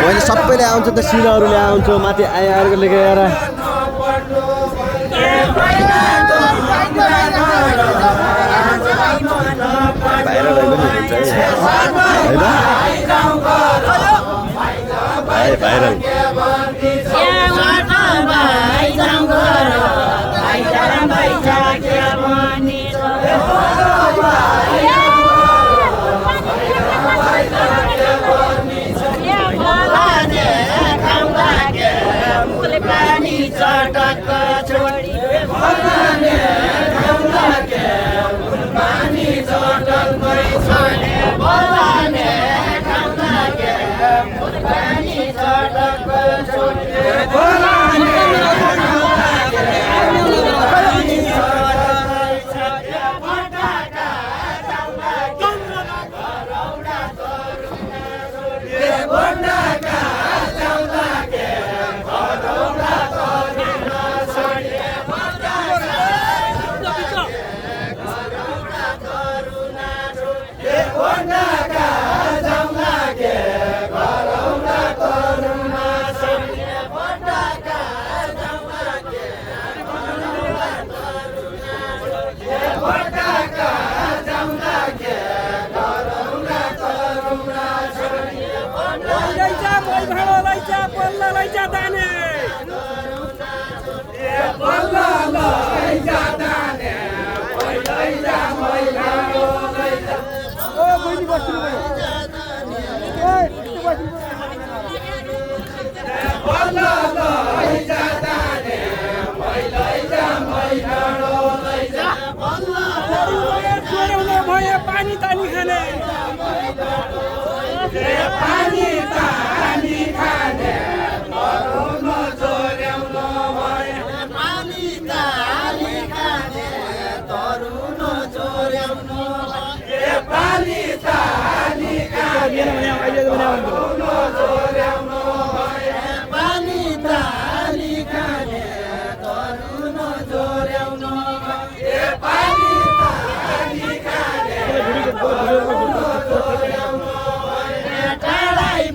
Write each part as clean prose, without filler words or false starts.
मैले सबैले आउँछ त सिनहरूले आउँछ माथि आएर लेखेर भाइरल पनि हुन्छ है भाइरल पानी तानी खाने पानी तानी खाने पानी तानी खाने तरुण जोड्याउनु पानी तानी खाने तरुण जोड्याउनु पानी तानी खाने तरुण जोड्याउनु पानी टाढै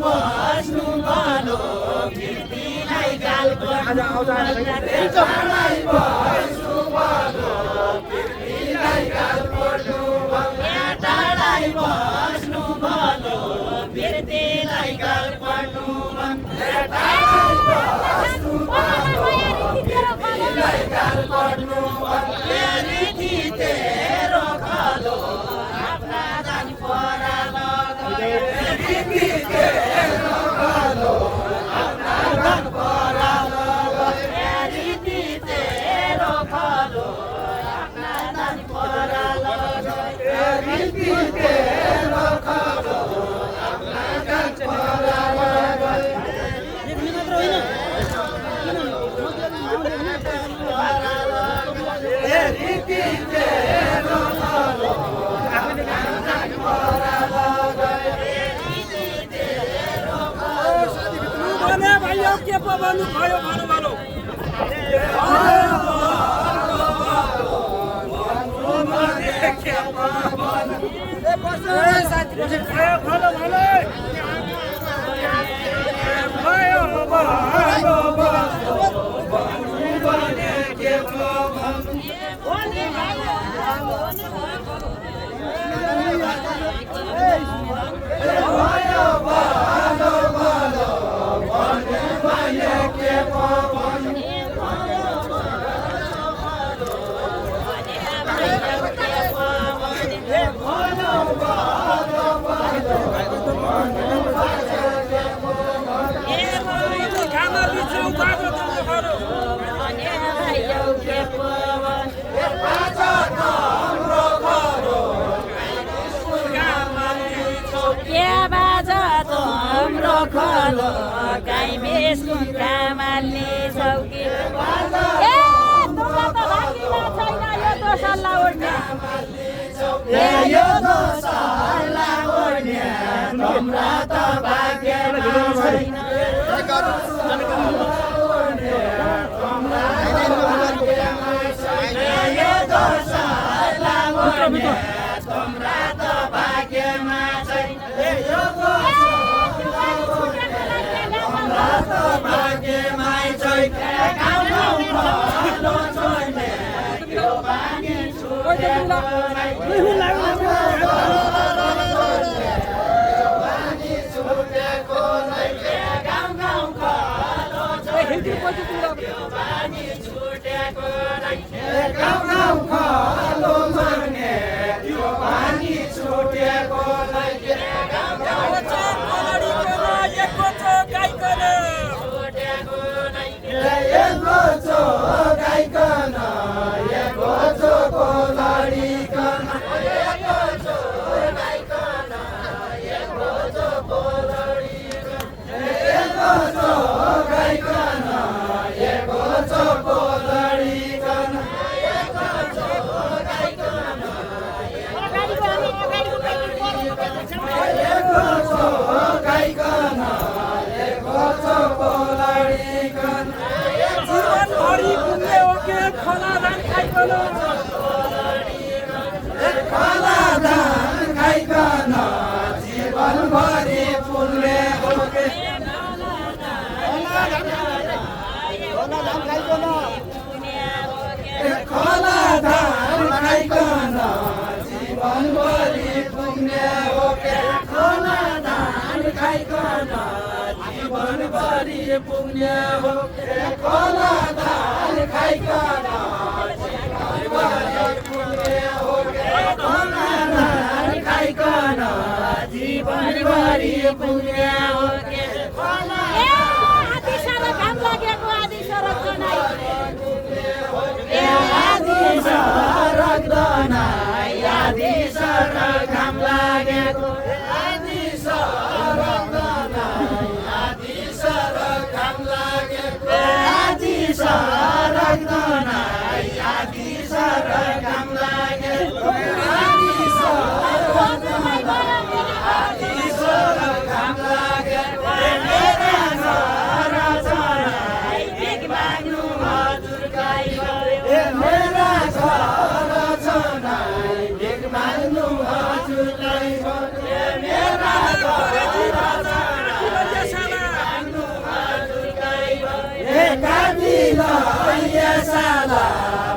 खलो गाई बेसुन कामाल्ने चौकी ए तुमलाई त भागिला छैन यो त सल्लाह उड्ने यो त सल्लाह उड्ने तुमरा त भाग्यमा छैन यो त सल्लाह उड्ने तुमरा त भाग्यमा छैन Yeah. साला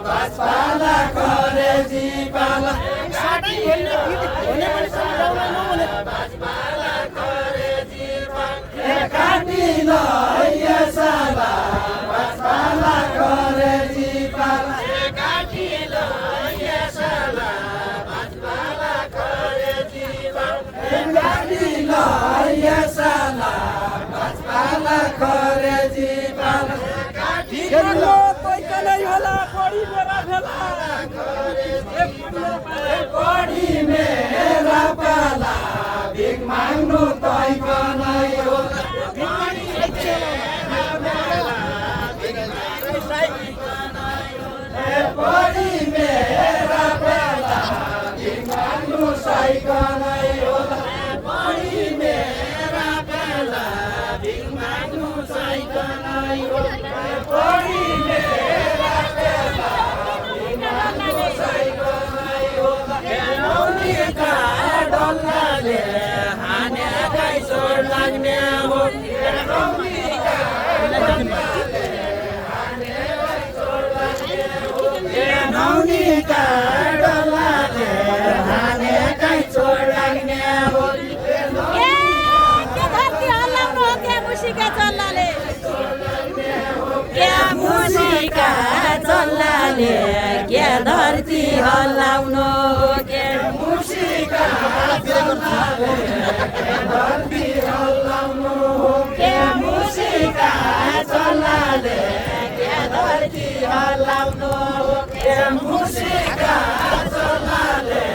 बाजपाला करे जीपाला बाजपाला करे जीपाला काटिलो ये साला बाजपाला करे जीपाला काटिलो ये साला बाजपाला करे जीपाला काटिलो ये साला बाजपाला करे जीपाला खेल्नु पैसा नै होला पढी मेरा फेला पढी मेरा पाला भिख माग्नु तैको नै होला पढी मेरा पाला भिख माग्नु सैको नै होला पढी मेरा पाला भिख माग्नु सैको नै होला पढी मेरा पाला भिख माग्नु सैको नै होला नौनीका डल्लाले हानेकै सोर लाग्ने हो नौनीका डल्लाले हानेकै सोर लाग्ने हो नौनीका डल्लाले हानेकै सोर लाग्ने हो क्या धरती हल्लाउनु के मुसिका चल्लाले धरती हल्लाउनु के मुसिका चल्लाले क्या धरती हल्लाउनु के मुसिका चल्लाले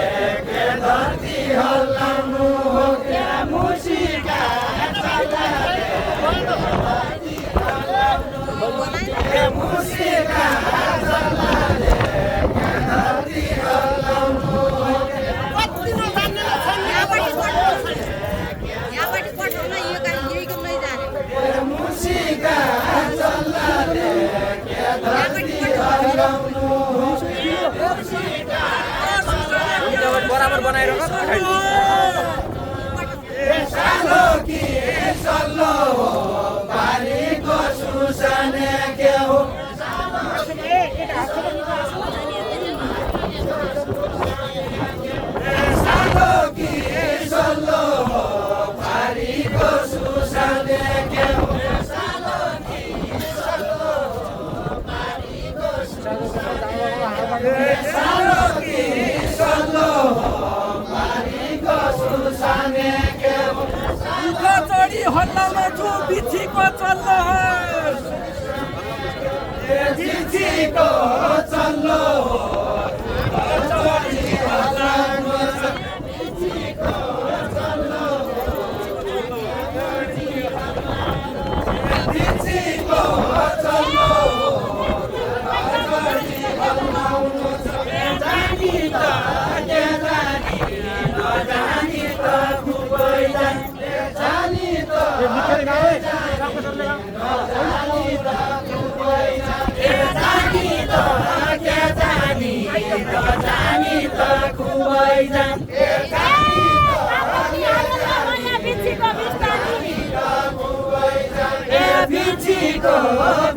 धरती हल्लाउनु के मुसिका चल्लाले मुसिका चल्लाले धरती हल्लाउनु मुसिका चल्लाले धरती हल्लाउनु बराबर बनाएर सालो कि सल्लो हो बारीको सुसाने के हो सालो कि सल्लो हो बारीको सुसाने के हो सालो कि सल्लो हो बारीको सुसाने सालो कि सल्लो हो बारीको सुसाने के हो चढी हल्लाउन छु बिछीको चल्लो बिछीको चल्लो चढी हल्लाउनु छ बिछीको चल्लो बिछीको चल्लो चढी हल्लाउनु छ जानी त के जानी नजानी त खुबै जानी त बिछीको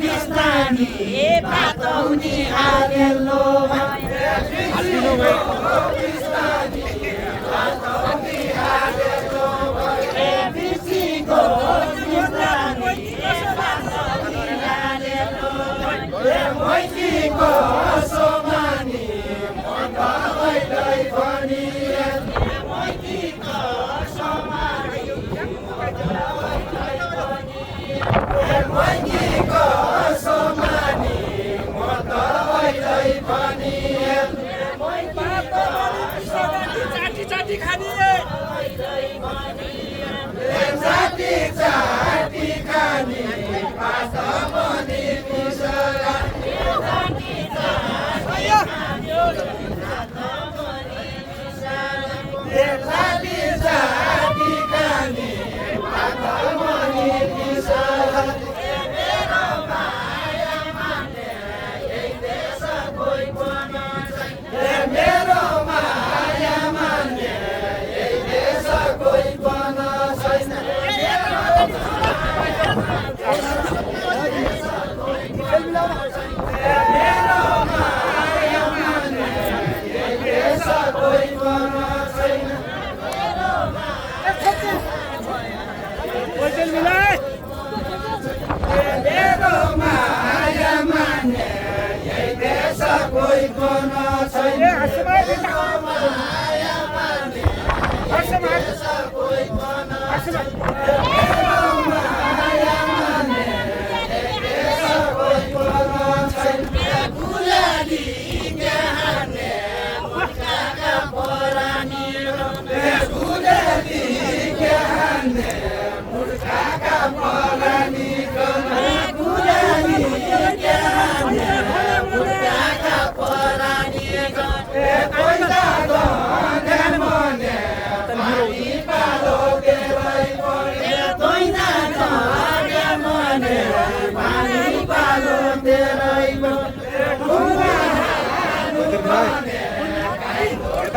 बिस्तानी पातौनी हालेलो बिस्तानी पातौनी हालेलो बिछीको बिस्तानी पातौनी हालेलो मैतीको सोमानी मन भइदै पनि मैतीको सोमानी मैतीको सोमानी मन भइदै पनि चाटी चाटी खाने जाति जाति खानी पात पनि पिसरा जाति जाति खानी पात पनि पिसरा मेरो माया माने यही देश कोही पनि छैन मेरो माया माने यही देश कोही पनि छैन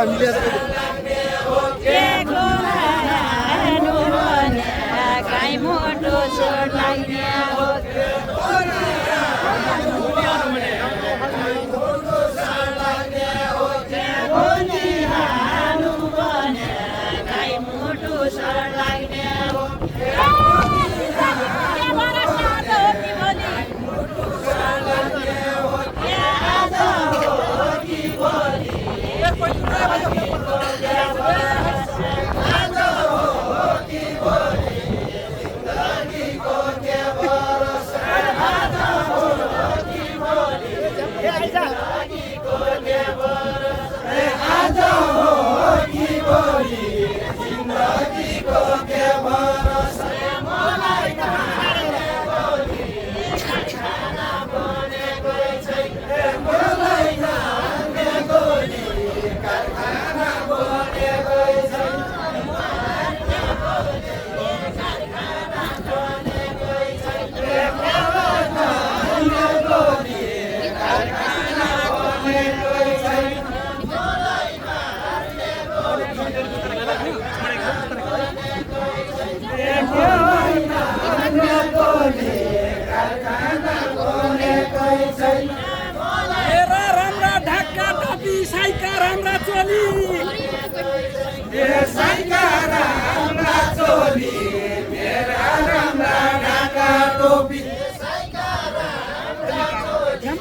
काम मिलेर एक्लो लानु भने गाई मोटो छोड लाग्ने हो मेरा राम्रा ढाका टोपी साइका राम्रा चोली साइका राम्रा चोली मेरा राम्रा ढाका टोपी साइका राम्रा चोली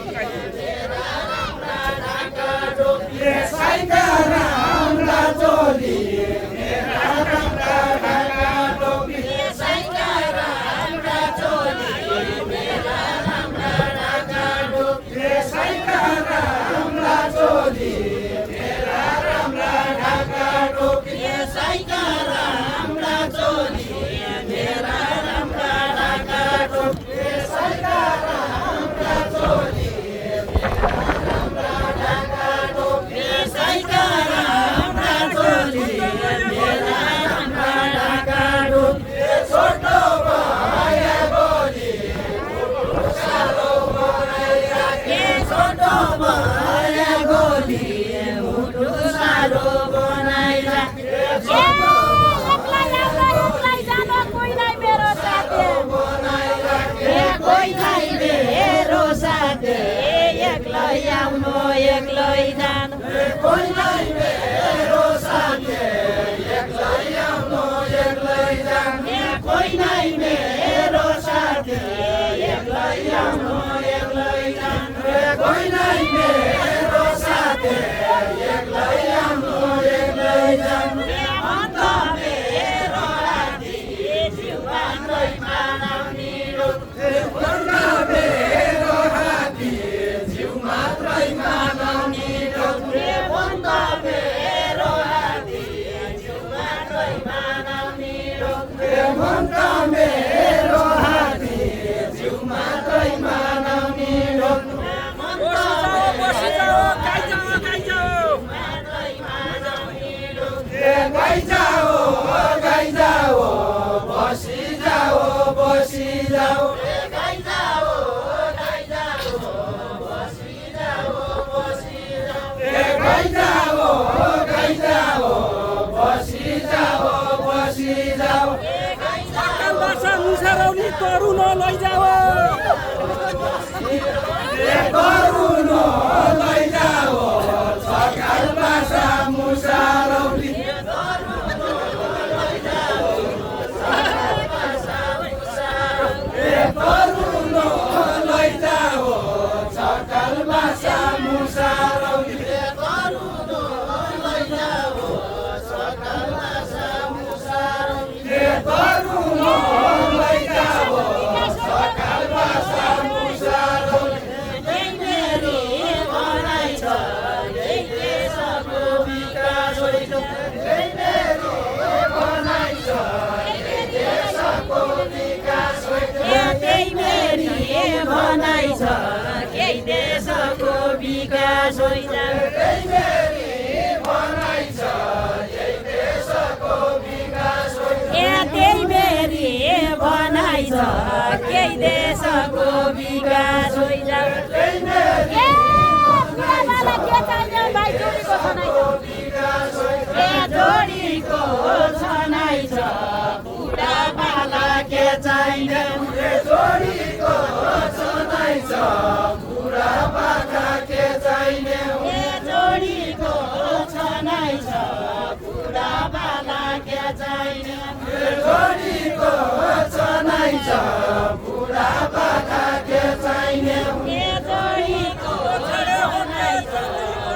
मेरा राम्रा ढाका टोपी साइका राम्रा चोली मेरा राम्रा ढाका टोपी साइका राम्रा चोली मेरा राम्रा ढाका टोपी साइका राम्रा चोली मेरा राम्रा ढाका टोपी साइका राम्रा चोली मेरा राम्रा ढाका टोपी साइका राम्रा चोली मेरा राम्रा ढाका टोपी साइका राम्रा चोली मेरा राम्रा ढाका टोपी छोटो भए बोली सारो बनाइराखे छोटो भए बोली मुटु सारो बनाइराखे एक्लै जानु कोइलाई मेरो साथी एक्लै आउनु एक्लै जानु कोइलाई मेरो साथी एक्लै आउनु एक्लै जानु कोइलाई मेरो साथी एक्लै आउनु एक्लै जानु अन्त मेरो राति जिउमा कोही मानाउने रोग अन्त मेरो राति जिउमा कोही मानाउने रोग अन्त मेरो राति जिउमा कोही मानाउने रोग अन्त मेरो हाती जिउमा कोही मानाउने रोग बसी जाओ गाई जाओ गाई जाओ गाई जाओ गाई जाओ बसी जाओ बसी जाओ गाई जाओ गाई जाओ बसी जाओ बसी जाओ गाई जाओ गाई जाओ बसी जाओ बसी जाओ सकाल बासा मुसारौली तरुन लैजाओ तरुन लैजाओ सकाल बासा मुसारौली तरुन लैजाओ सकाल बासा मुसारौली तरुन लैजाओ सकाल बासा मुसारौली तरुन लैजाओ सकाल बासा मुसारौली मेरी भनाइ छ देशको विकास होइन मेरी भनाइ छ देशको विकास होइन मेरी भनाइ छ केही देशको विकास होइन मेरी भनाइ छ यही देशको विकास होइन त्यही मेरी भनाइ छ केही देशको विकास होइन मेरी के चाहिन्छ भाइ जोडीको भनाइ छ चाहिने जोडीको छनाइ छ बुढा पाका के चाहिने जोडीको छनाइ छ बुढा बाला के चाहिने जोडीको छनाइ छ बुढा पाका के चाहिने जोडीको छनाइ छ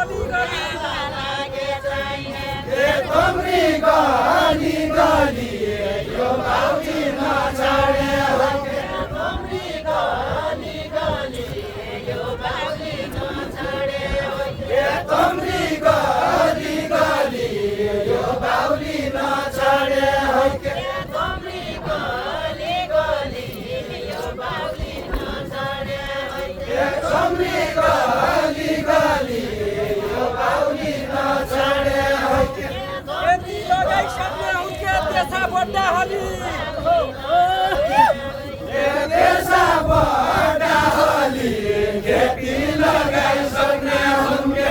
बुढा बाला के चाहिने कमरी गली गली यो बाउली नछाडे कमरी गली गली यो बाउली नछाडे कमरी गली गली यो बाउली नछाडे कमरी गली गली यो बाउली नछाडे कमरी गली गली यो बाउली नछाडे खेती लगाइसक्ने हुन्के त्यसा बड्डा हली देशा बडा हली खेती लगाइसक्ने हुन्के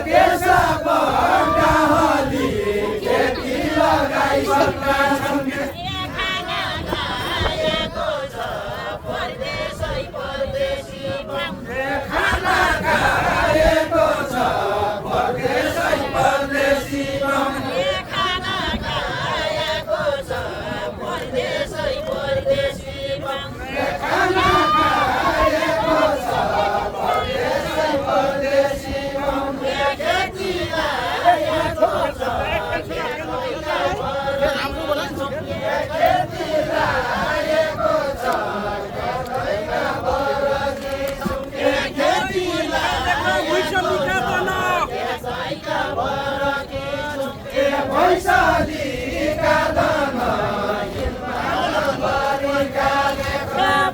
देशा बडा हली खेती लगाइसक्ने हुन्के खाना खाएको छ परदेशी परदेशी खाना खाएको छ परदेशी परदेशी खाना खाएको छ परदेशी परदेशी खेती लागेको छ खेती लागेको छ खेती लागेको भुइँच निकाल्दैन वैशालीका धन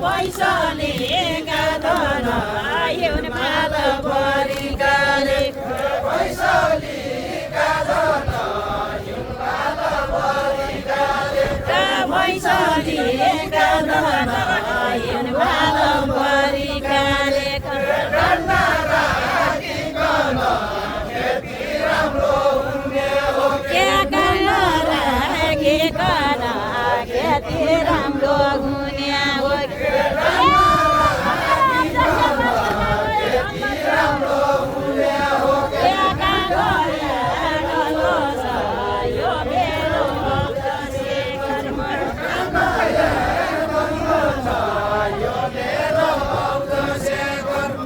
वैशालीका धन हिउन पात परिकाले वैशालीका धन वैशालीका धन हिउन पात परिकाले डन्डा राखिकन खेती राम्रो हुने हो के गर्न राखिकन खेती राम्रो हुने हो राम्रो हुने हो के कालो छ यो मेरो कर्म यो मेरो औदसे कर्म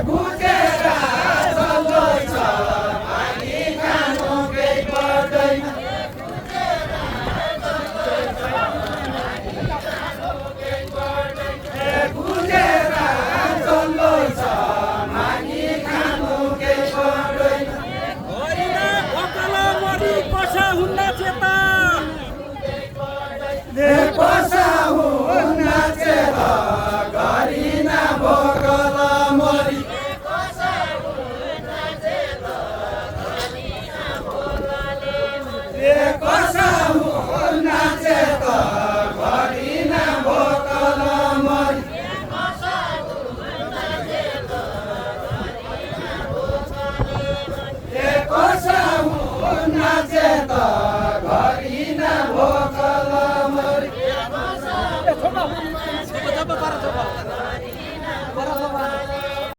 गुजेरा चल्लो छ मागी खानु केही पर्दैन गुजेरा चल्लो छ मागी खानु केही पर्दैन हरिना भकल मरी पसा हुन्न चेता पसा हुन्न चेत गरिना भोगल मरी कसा हुन्न चेत गरिना भोगल मरी कसा हुन्न चेत